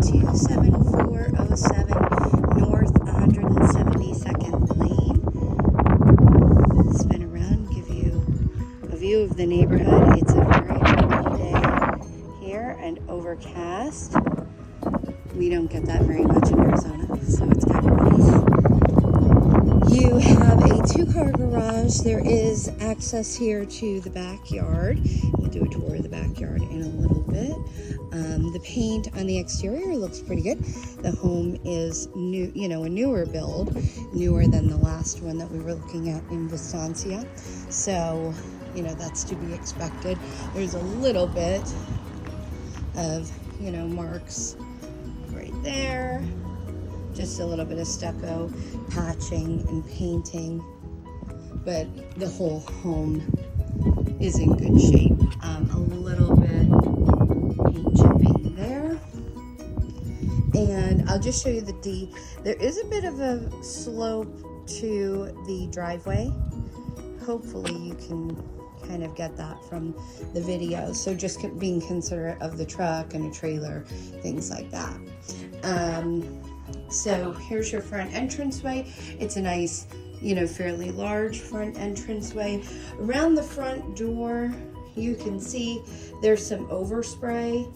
27407 North 172nd Lane. Spin around, give you a view of the neighborhood. It's a very rainy day here and overcast. We don't get that very much in Arizona, so it's kind of nice. You have a 2-car garage. There is access here to the backyard. We'll do a tour of the backyard in a little bit. The paint on the exterior looks pretty good. The home is new, a newer build, newer than the last one that we were looking at in Vistancia. So, that's to be expected. There's a little bit of, marks right there. Just a little bit of stucco, patching and painting, but the whole home is in good shape. A little bit paint chipping there. And I'll just show you there is a bit of a slope to the driveway. Hopefully you can kind of get that from the video. So just being considerate of the truck and a trailer, things like that. So here's your front entranceway. It's a nice, fairly large front entranceway. Around the front door, you can see there's some overspray.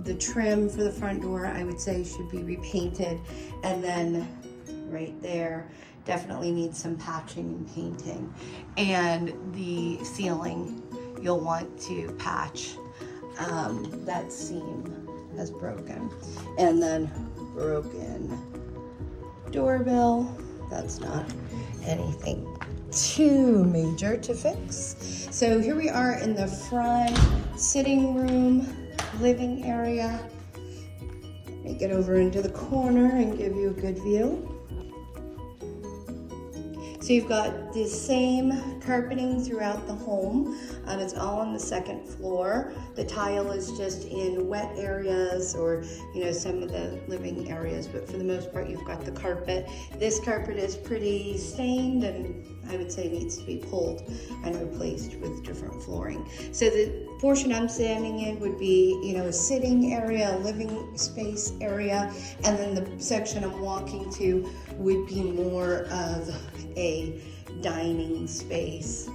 The trim for the front door, I would say, should be repainted. And then right there, definitely needs some patching and painting. And the ceiling, you'll want to patch. That seam has broken. And then broken doorbell. That's not anything too major to fix. So here we are in the front sitting room, living area. Let me get over into the corner and give you a good view. So you've got the same carpeting throughout the home. It's all on the second floor. The tile is just in wet areas or, some of the living areas, but for the most part, you've got the carpet. This carpet is pretty stained and I would say needs to be pulled and replaced with different flooring. So the portion I'm standing in would be, a sitting area, a living space area, and then the section I'm walking to would be more of a dining space.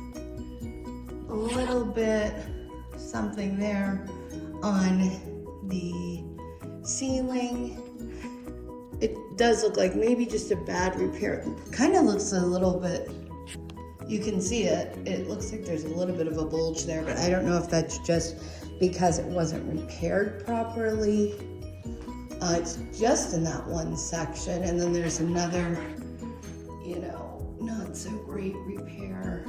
A little bit something there on the ceiling. It does look like maybe just a bad repair. Kind of looks a little bit, you can see it. It looks like there's a little bit of a bulge there, but I don't know if that's just because it wasn't repaired properly. It's just in that one section, and then there's another, not so great repair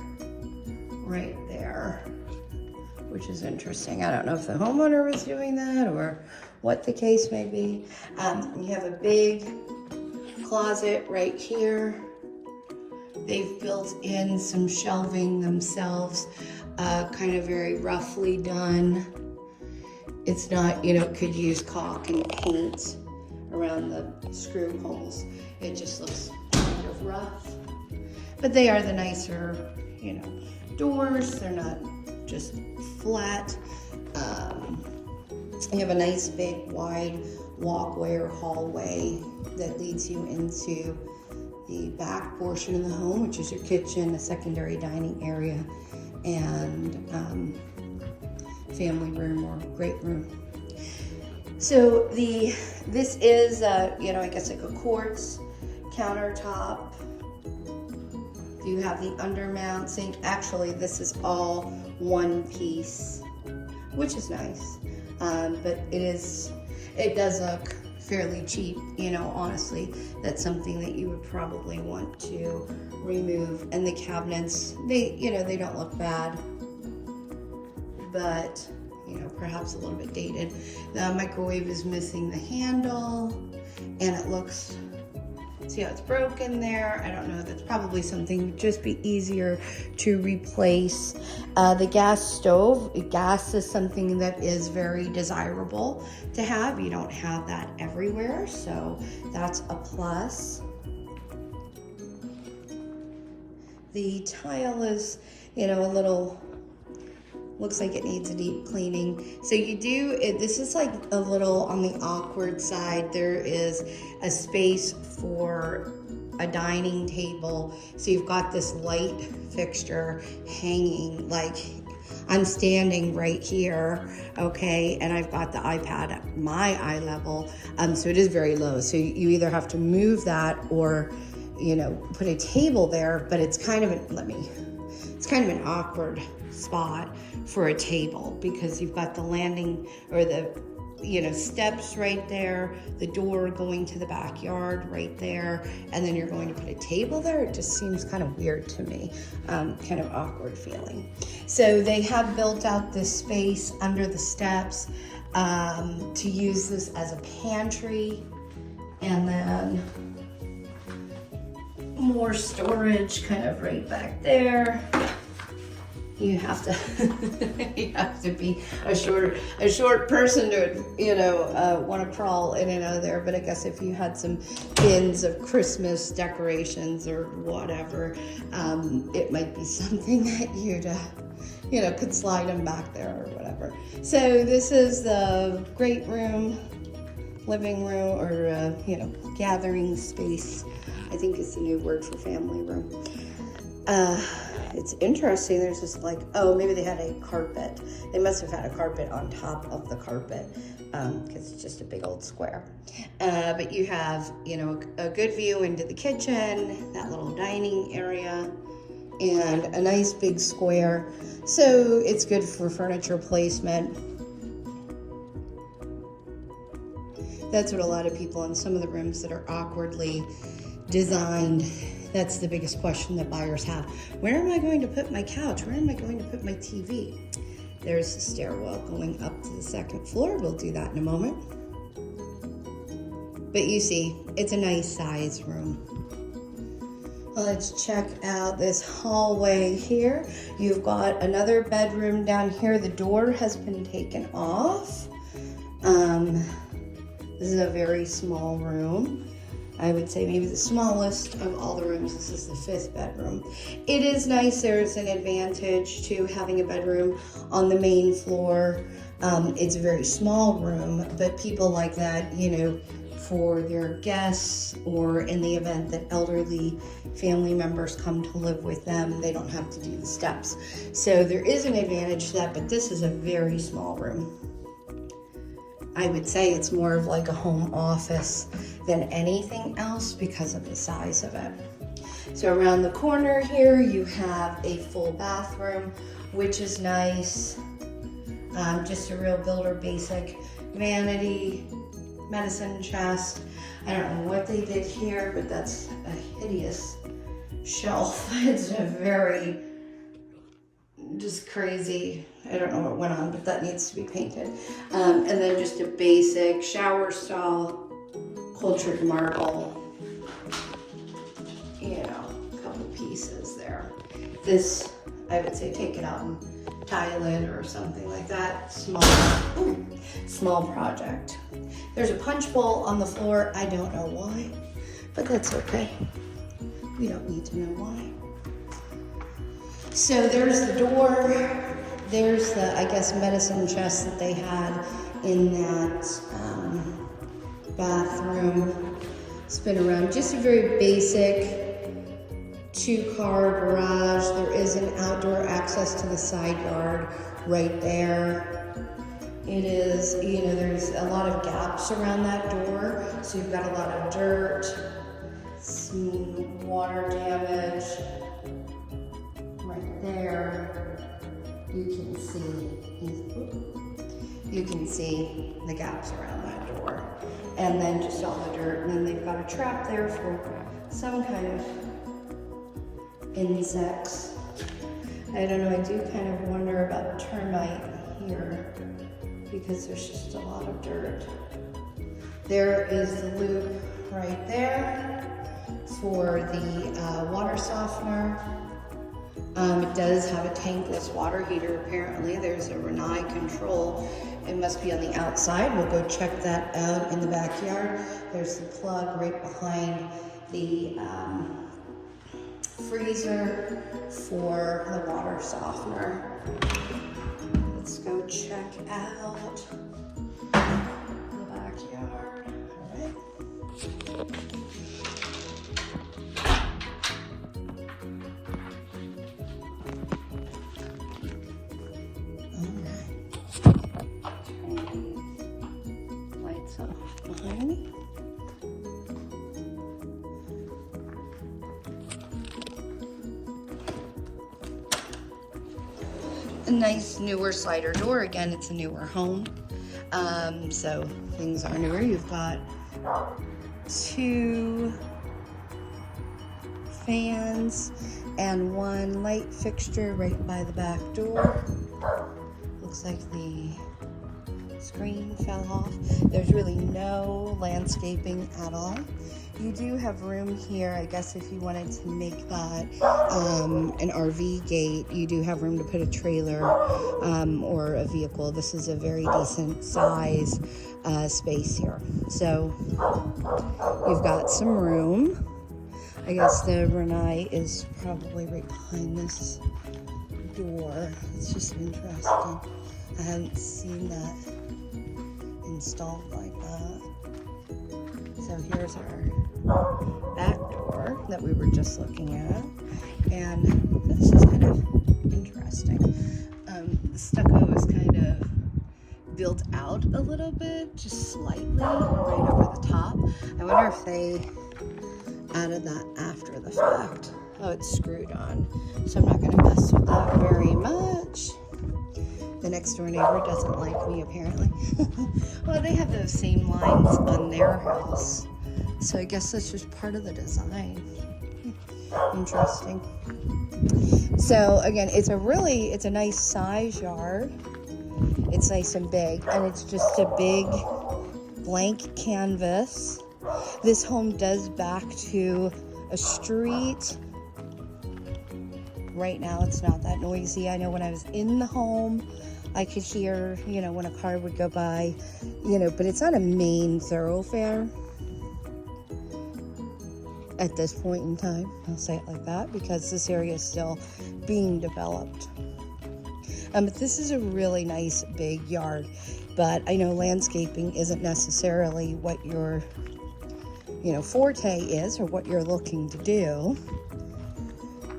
right there, which is interesting. I don't know if the homeowner was doing that or what the case may be. You have a big closet right here. They've built in some shelving themselves, kind of very roughly done. It's not, could use caulk and paint around the screw holes. It just looks kind of rough. But they are the nicer, doors. They're not just flat. You have a nice big wide walkway or hallway that leads you into the back portion of the home, which is your kitchen, a secondary dining area, and family room or great room. So this is, I guess like a quartz countertop. You have the undermount sink. Actually, this is all one piece, which is nice. But it does look fairly cheap, honestly. That's something that you would probably want to remove. And the cabinets, they don't look bad, but, perhaps a little bit dated. The microwave is missing the handle, and it looks, see how it's broken there? I don't know, that's probably something just be easier to replace. The gas stove, gas is something that is very desirable to have. You don't have that everywhere, so that's a plus. The tile is, a little Looks like it needs a deep cleaning. So you do, this is like a little on the awkward side. There is a space for a dining table. So you've got this light fixture hanging, like I'm standing right here, okay, and I've got the iPad at my eye level, so it is very low. So you either have to move that or, you know, put a table there, but it's kind of it's kind of an awkward spot for a table because you've got the landing or the, you know, steps right there, the door going to the backyard right there, and then you're going to put a table there. It just seems kind of weird to me, kind of awkward feeling. So they have built out this space under the steps to use this as a pantry, and then more storage kind of right back there. You have to be a short person to, you know, want to crawl in and out of there. But I guess if you had some bins of Christmas decorations or whatever, it might be something that you'd, you know, could slide them back there or whatever. So this is the great room, living room, or you know, gathering space. I think it's the new word for family room. It's interesting, there's this like, oh, maybe they had a carpet. They must have had a carpet on top of the carpet because it's just a big old square. But you have, you know, a good view into the kitchen, that little dining area, and a nice big square. So it's good for furniture placement. That's what a lot of people in some of the rooms that are awkwardly designed, that's the biggest question that buyers have. Where am I going to put my couch? Where am I going to put my TV? There's the stairwell going up to the second floor. We'll do that in a moment. But you see, it's a nice size room. Let's check out this hallway here. You've got another bedroom down here. The door has been taken off. This is a very small room. I would say maybe the smallest of all the rooms. This is the 5th bedroom. It is nice. There's an advantage to having a bedroom on the main floor. It's a very small room, but people like that, you know, for their guests or in the event that elderly family members come to live with them, they don't have to do the steps. So there is an advantage to that, but this is a very small room. I would say it's more of like a home office than anything else because of the size of it. So around the corner here, you have a full bathroom, which is nice. Just a real builder basic vanity, medicine chest. I don't know what they did here, but that's a hideous shelf. It's a very just crazy. I don't know what went on, but that needs to be painted. And then just a basic shower stall, cultured marble, you know, a couple pieces there. This, I would say, take it out and tile it or something like that. Small project. There's a punch bowl on the floor. I don't know why, but that's okay. We don't need to know why. So there's the door. There's the, I guess, medicine chest that they had in that bathroom. Spin around. Just a very basic 2-car garage. There is an outdoor access to the side yard right there. It is, you know, there's a lot of gaps around that door. So you've got a lot of dirt, some water damage. Right there. You can see the gaps around that door, and then just all the dirt, and then they've got a trap there for some kind of insects. I don't know, I do kind of wonder about termite here because there's just a lot of dirt. There is the loop right there for the water softener. It does have a tankless water heater, apparently. There's a Rinnai control. It must be on the outside. We'll go check that out in the backyard. There's the plug right behind the freezer for the water softener. out the backyard. All right. Lights off behind me. A nice newer slider door. Again, it's a newer home, so things are newer. You've got 2 fans and 1 light fixture right by the back door. Looks like the screen fell off. There's really no landscaping at all. You do have room here, I guess, if you wanted to make that an RV gate. You do have room to put a trailer or a vehicle. This is a very decent size space here. So you've got some room. I guess the Rinnai is probably right behind this door. It's just interesting. I haven't seen that installed like that. So here's our back door that we were just looking at, and this is kind of interesting. The stucco is kind of built out a little bit, just slightly, right over the top. I wonder if they added that after the fact. Oh, it's screwed on, so I'm not going to mess with that very much. The next door neighbor doesn't like me, apparently. Well, they have those same lines on their house, so I guess that's just part of the design. Interesting. So again, it's a nice size yard. It's nice and big, and it's just a big blank canvas. This home does back to a street. Right now it's not that noisy. I know when I was in the home, I could hear, when a car would go by, but it's not a main thoroughfare at this point in time. I'll say it like that because this area is still being developed. But this is a really nice big yard, but I know landscaping isn't necessarily what your, forte is or what you're looking to do,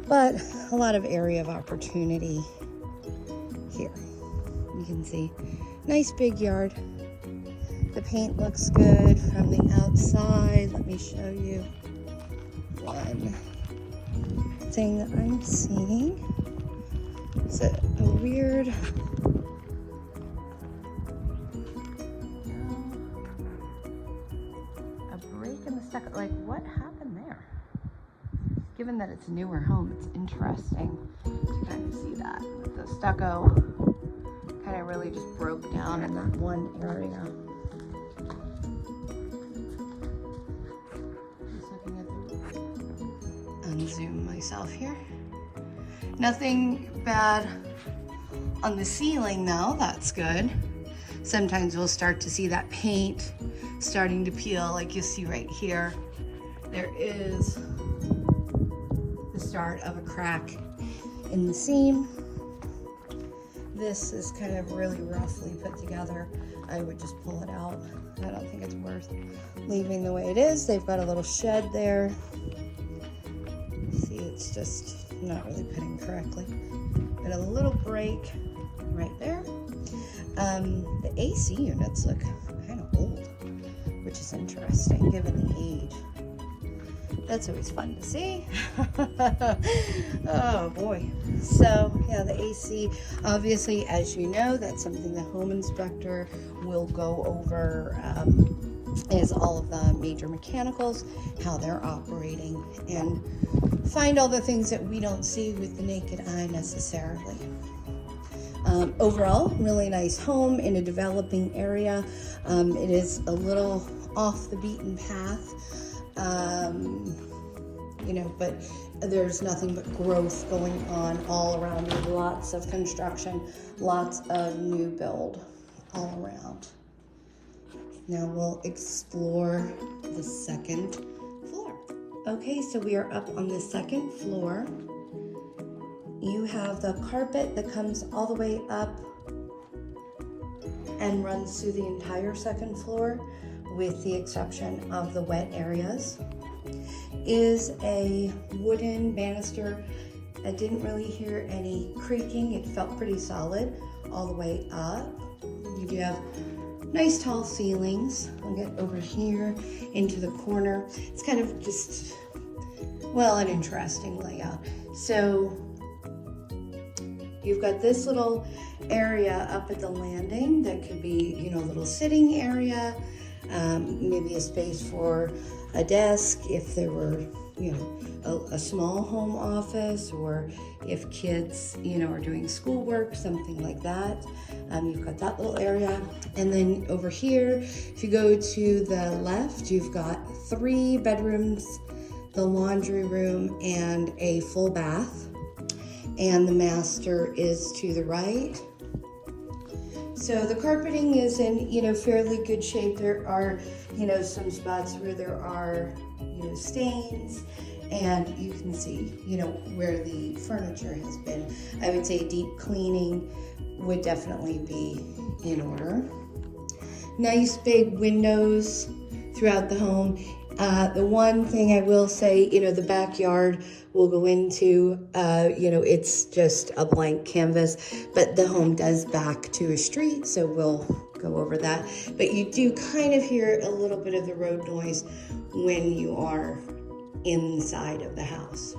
but a lot of area of opportunity here. You can see, nice big yard. The paint looks good from the outside. Let me show you one thing that I'm seeing. It's a weird, a break in the stucco. Like, what happened there? Given that it's a newer home, it's interesting to kind of see that. The stucco kind of really just broke down in that one area. Just looking at the unzoom myself here. Nothing bad on the ceiling though, that's good. Sometimes we'll start to see that paint starting to peel, like you see right here. There is the start of a crack in the seam. This is kind of really roughly put together. I would just pull it out. I don't think it's worth leaving the way it is. They've got a little shed there. See, it's just not really putting correctly. But a little break right there. The AC units look kind of old, which is interesting given the age. That's always fun to see. Oh boy. So yeah, the AC, obviously, as you know, that's something the home inspector will go over, is all of the major mechanicals, how they're operating, and find all the things that we don't see with the naked eye necessarily. Overall, really nice home in a developing area. It is a little off the beaten path. But there's nothing but growth going on all around. There's lots of construction, lots of new build all around. Now we'll explore the second floor. Okay, so we are up on the second floor. You have the carpet that comes all the way up and runs through the entire second floor with the exception of the wet areas. Is a wooden banister. I didn't really hear any creaking. It felt pretty solid all the way up. You do have nice tall ceilings. I'll get over here into the corner. It's kind of just, well, an interesting layout. So you've got this little area up at the landing that could be, you know, a little sitting area, maybe a space for a desk if there were, you know, a small home office, or if kids, you know, are doing schoolwork, something like that. You've got that little area. And then over here, if you go to the left, you've got 3 bedrooms, the laundry room, and a full bath. And the master is to the right. So the carpeting is in, you know, fairly good shape. There are, you know, some spots where there are, you know, stains, and you can see, you know, where the furniture has been. I would say deep cleaning would definitely be in order. Nice big windows throughout the home. The one thing I will say, you know, the backyard we'll go into, you know, it's just a blank canvas, but the home does back to a street, so we'll go over that. But you do kind of hear a little bit of the road noise when you are inside of the house.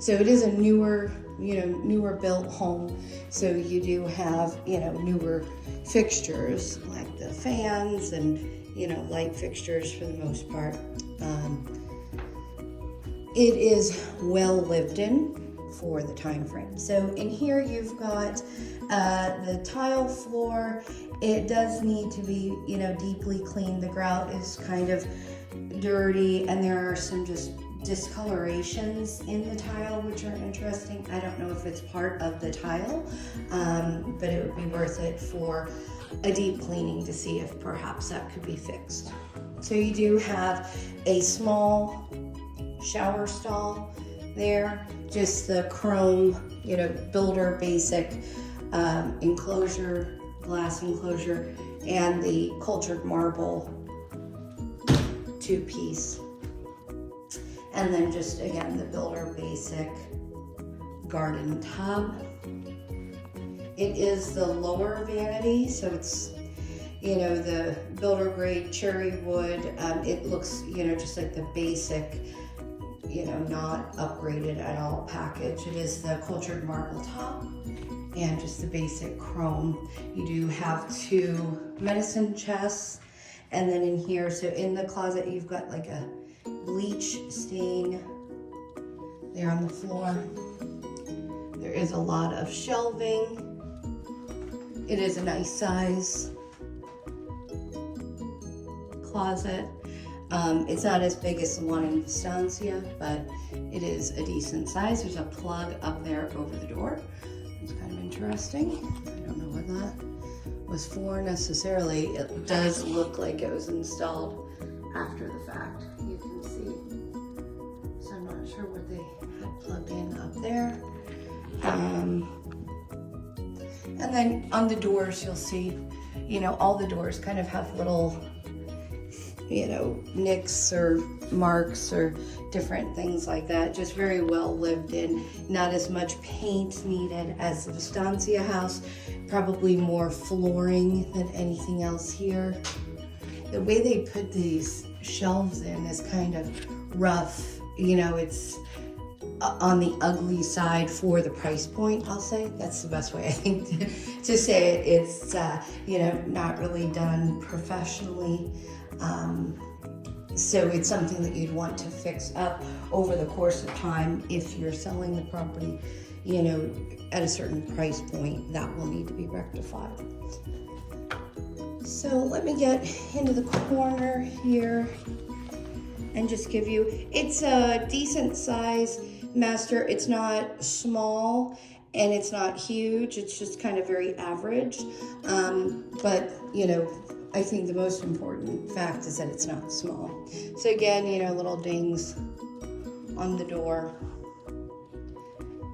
So it is a newer, you know, newer built home. So you do have, you know, newer fixtures like the fans and, you know, light fixtures for the most part. It is well lived in for the time frame. So in here you've got the tile floor. It does need to be, you know, deeply cleaned. The grout is kind of dirty, and there are some just discolorations in the tile which are interesting. I don't know if it's part of the tile, but it would be worth it for a deep cleaning to see if perhaps that could be fixed. So you do have a small shower stall there, just the chrome, you know, builder basic enclosure, glass enclosure, and the cultured marble 2-piece. And then just again, the builder basic garden tub. It is the lower vanity, so it's, you know, the builder grade cherry wood. It looks, you know, just like the basic, you know, not upgraded at all package. It is the cultured marble top and just the basic chrome. You do have 2 medicine chests, and then in here, so in the closet, you've got like a bleach stain there on the floor. There is a lot of shelving. It is a nice size closet. It's not as big as the one in Estancia, but it is a decent size. There's a plug up there over the door. It's kind of interesting. I don't know what that was for necessarily. It does look like it was installed after the fact. You can see. So I'm not sure what they had plugged in up there. And then on the doors, you'll see, you know, all the doors kind of have little, you know, nicks or marks or different things like that. Just very well lived in. Not as much paint needed as the Estancia house. Probably more flooring than anything else here. The way they put these shelves in is kind of rough. You know, it's on the ugly side for the price point, I'll say. That's the best way, I think, to say it. It's, you know, not really done professionally. So it's something that you'd want to fix up over the course of time if you're selling the property, you know, at a certain price point. That will need to be rectified. So let me get into the corner here and just give you, it's a decent size master. It's not small and it's not huge. It's just kind of very average. But, you know, I think the most important fact is that it's not small. So again, you know, little dings on the door.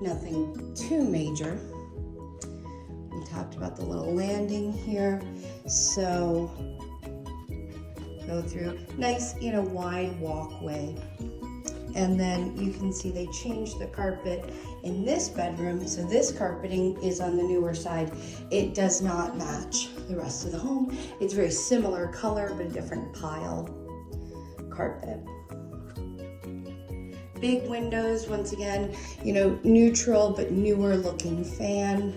Nothing too major. We talked about the little landing here. So go through, nice, you know, wide walkway. And then you can see they changed the carpet in this bedroom. So this carpeting is on the newer side. It does not match the rest of the home. It's very similar color, but a different pile carpet. Big windows, once again, you know, neutral but newer looking fan.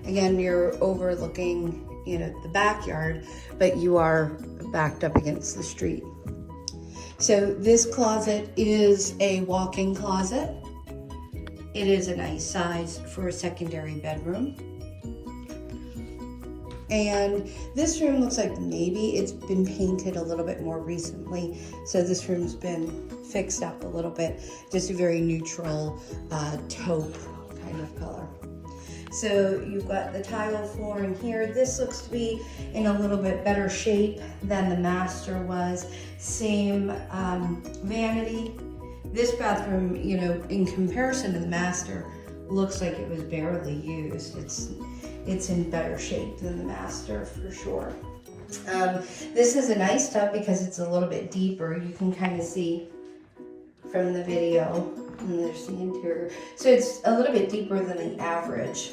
Again, you're overlooking, you know, the backyard, but you are backed up against the street. So this closet is a walk-in closet. It is a nice size for a secondary bedroom. And this room looks like maybe it's been painted a little bit more recently. So this room's been fixed up a little bit. Just a very neutral taupe kind of color. So you've got the tile floor in here. This looks to be in a little bit better shape than the master was. Same vanity. This bathroom, you know, in comparison to the master, looks like it was barely used. It's in better shape than the master for sure. This is a nice tub because it's a little bit deeper. You can kind of see from the video, and there's the interior. So it's a little bit deeper than the average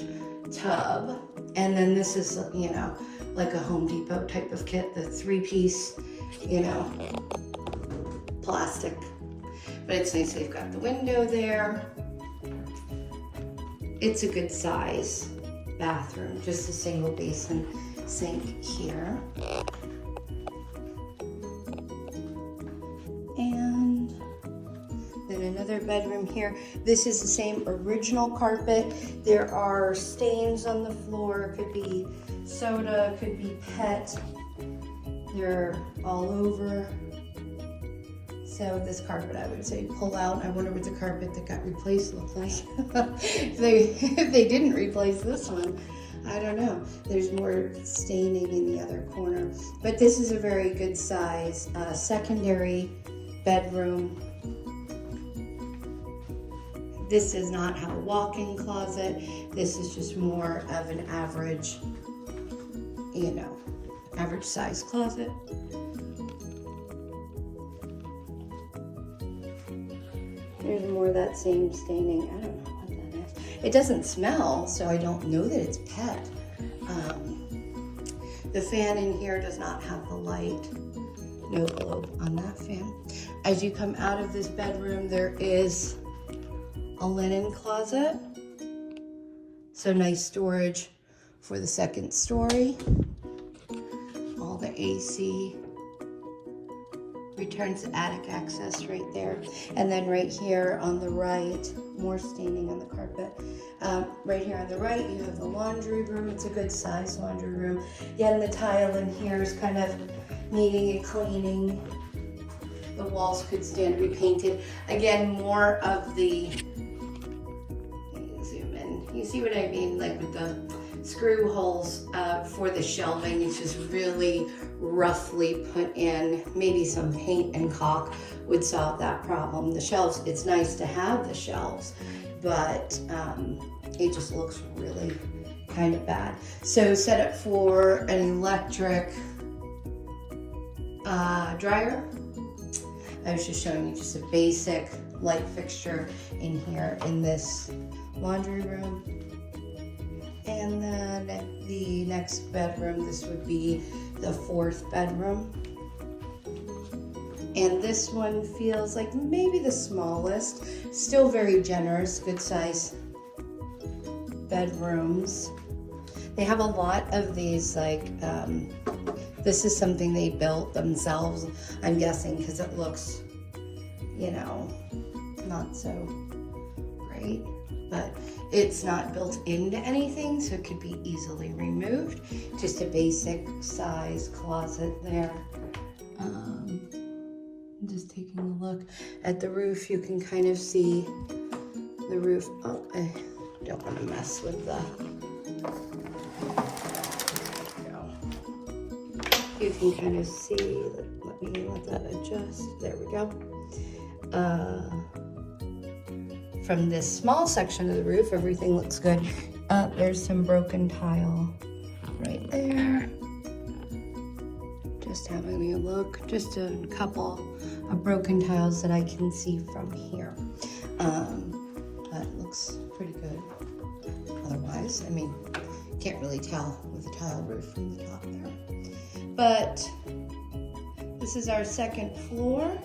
tub. And then this is, you know, like a Home Depot type of kit, the 3-piece, you know, plastic. But it's nice they've got the window there. It's a good size bathroom, just a single basin sink here. And then another bedroom here. This is the same original carpet. There are stains on the floor. Could be soda, could be pet. They're all over. So this carpet, I would say, pull out. I wonder what the carpet that got replaced looked like. if they didn't replace this one, I don't know. There's more staining in the other corner. But this is a very good size secondary bedroom. This does not have a walk-in closet. This is just more of an average, you know, average size closet. There's more of that same staining. I don't know what that is. It doesn't smell, so I don't know that it's pet. The fan in here does not have the light. No globe on that fan. As you come out of this bedroom, there is a linen closet. So nice storage for the second story. All the AC. Returns to attic access right there. And then right here on the right, more staining on the carpet. Right here on the right, you have the laundry room. It's a good size laundry room. Again, the tile in here is kind of needing a cleaning. The walls could stand to be painted. Again, more of the, zoom in. You see what I mean? Like with the screw holes for the shelving. It's just really roughly put in. Maybe some paint and caulk would solve that problem. The shelves, it's nice to have the shelves, but it just looks really kind of bad. So set up for an electric dryer. I was just showing you just a basic light fixture in here in this laundry room. And then the next bedroom, this would be the fourth bedroom. And this one feels like maybe the smallest, still very generous, good size bedrooms. They have a lot of these, like, this is something they built themselves, I'm guessing, because it looks, you know, not so great. But it's not built into anything, so it could be easily removed. Just a basic size closet there. Just taking a look at the roof, you can kind of see the roof. Oh, I don't want to mess with the, you can kind of see, let me let that adjust. There we go. From this small section of the roof, everything looks good. There's some broken tile right there. Just having a look, just a couple of broken tiles that I can see from here. But it looks pretty good. Otherwise, I mean, can't really tell with the tile roof from the top there. But this is our second floor.